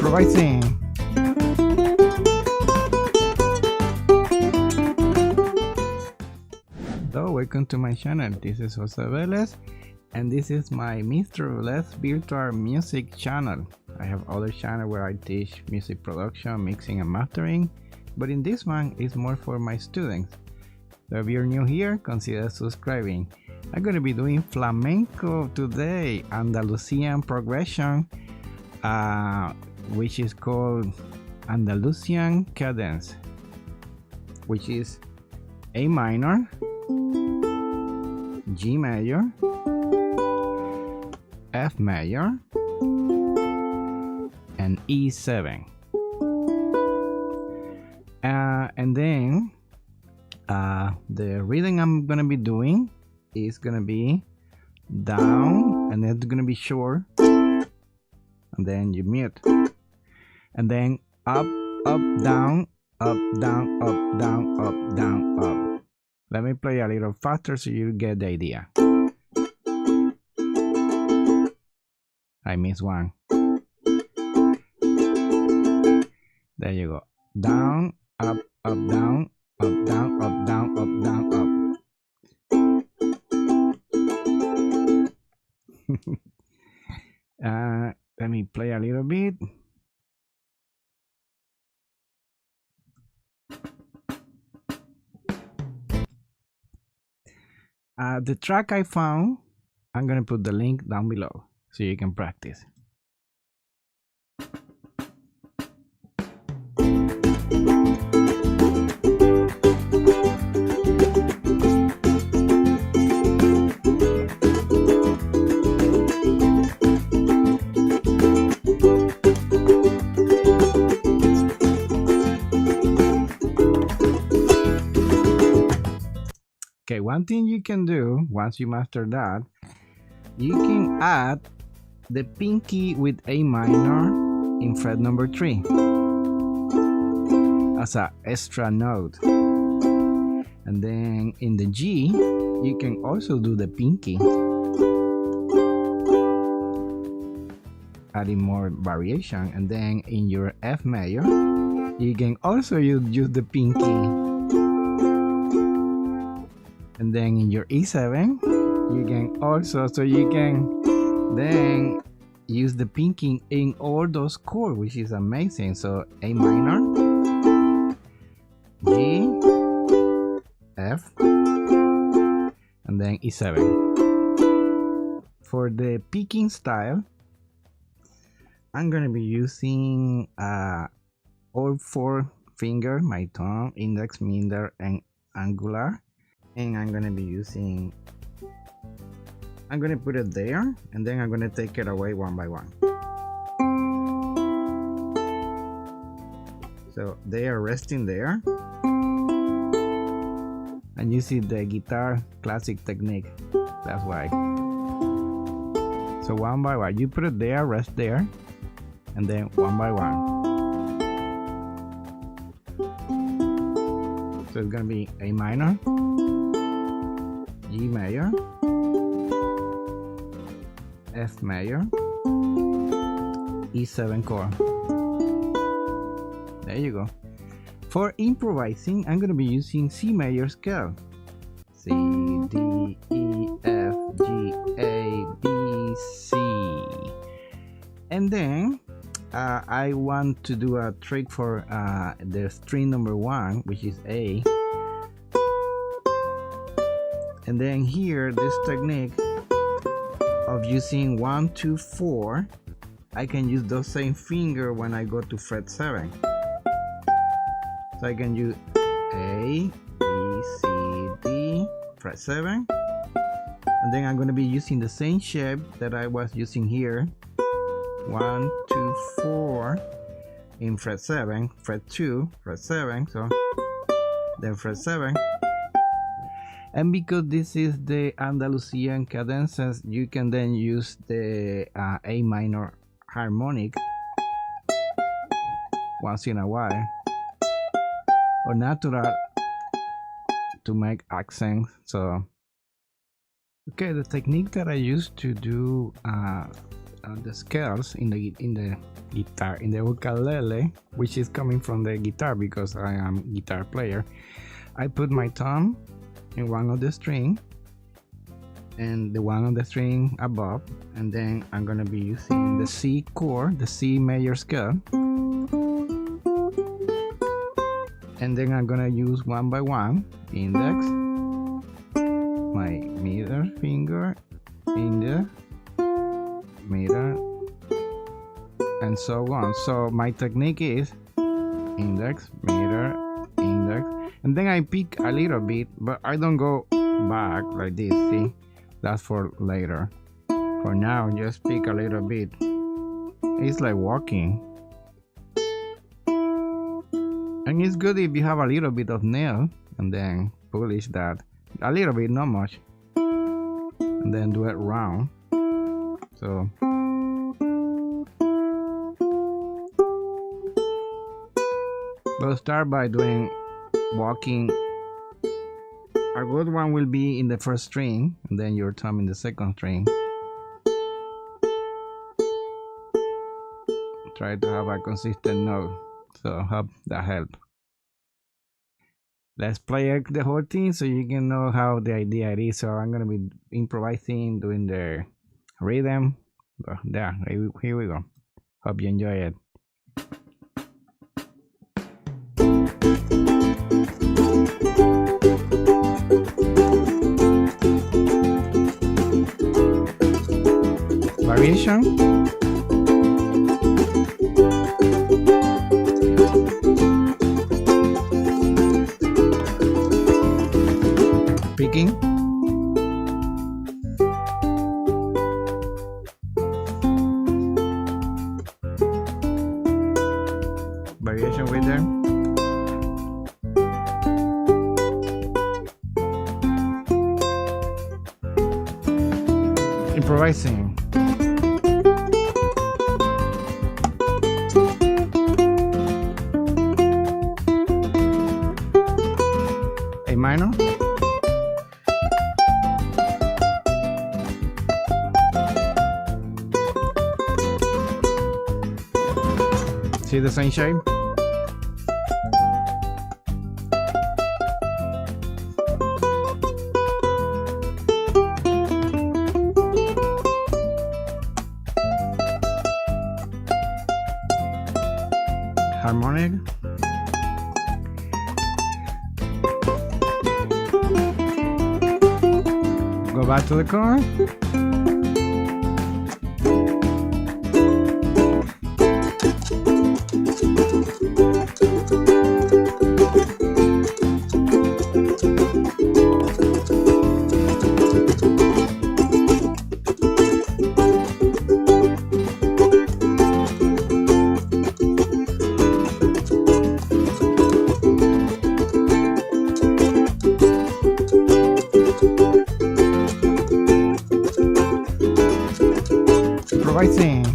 improvising. So welcome to my channel. This is Jose Velez and this is my Mr. Velez virtual music channel. I have other channel where I teach music production, mixing and mastering, but in this one it's more for my students. So if you're new here, consider subscribing. I'm going to be doing flamenco today, Andalusian progression, which is called Andalusian cadence, which is A minor, G major, F major, and E7. And then the rhythm I'm gonna be doing is gonna be down, and it's gonna be short, and then you mute, and then up, up, down, up, down, up, down, up, down, up. Let me play a little faster so you get the idea. I missed one. There you go. Down, up, up, down, up, down, up, down, up, down, up. Let me play a little bit. The track I found, I'm gonna put the link down below so you can practice. Okay, one thing you can do once you master that, you can add the pinky with A minor in fret number 3 as an extra note. And then in the G, you can also do the pinky, adding more variation. And then in your F major, you can also use the pinky. And then in your E7, you can also, so you can then use the pinking in all those chords, which is amazing. So A minor, G, F, and then E7. For the picking style, I'm gonna be using all 4 fingers, my thumb, index, middle, and angular. And I'm gonna be using, I'm gonna put it there, and then I'm gonna take it away one by one. So they are resting there, and you see the guitar classic technique, that's why. So one by one, you put it there, rest there, and then one by one. So it's gonna be A minor, G major, F major, E7 chord. There you go. For improvising, I'm going to be using C major scale. C, D, E, F, G, A, B, C. And then I want to do a trick for the string number 1, which is A. And then here, this technique of using 1, 2, 4, I can use those same finger when I go to fret 7. So I can use A, B, C, D, fret 7. And then I'm going to be using the same shape that I was using here. 1, 2, 4 in fret 7, fret 2, fret 7, so then fret 7. And because this is the Andalusian cadences, you can then use the A minor harmonic once in a while, or natural, to make accents. So okay, the technique that I used to do the scales in the guitar, in the ukulele, which is coming from the guitar because I am a guitar player. I put my thumb in one of the string and the one on the string above, and then I'm gonna be using the C chord, the C major scale, and then I'm gonna use one by one index, my middle finger, index, middle, and so on. So my technique is index, middle, index, and then I pick a little bit, but I don't go back like this. See, that's for later. For now, just pick a little bit. It's like walking, and it's good if you have a little bit of nail, and then polish that a little bit, not much, and then do it round. So we'll start by doing walking. A good one will be in the first string, and then your thumb in the second string. Try to have a consistent note, so hope that helps. Let's play the whole thing so you can know how the idea is. So I'm gonna be improvising, doing the rhythm. There, here we go. Hope you enjoy it. Variation. Picking. Variation with them. Improvising. A minor. See the same shape? Harmonic. Go back to the chord. Improvising.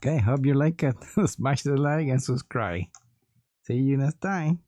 Okay, hope you like it. Smash the like and subscribe. See you next time.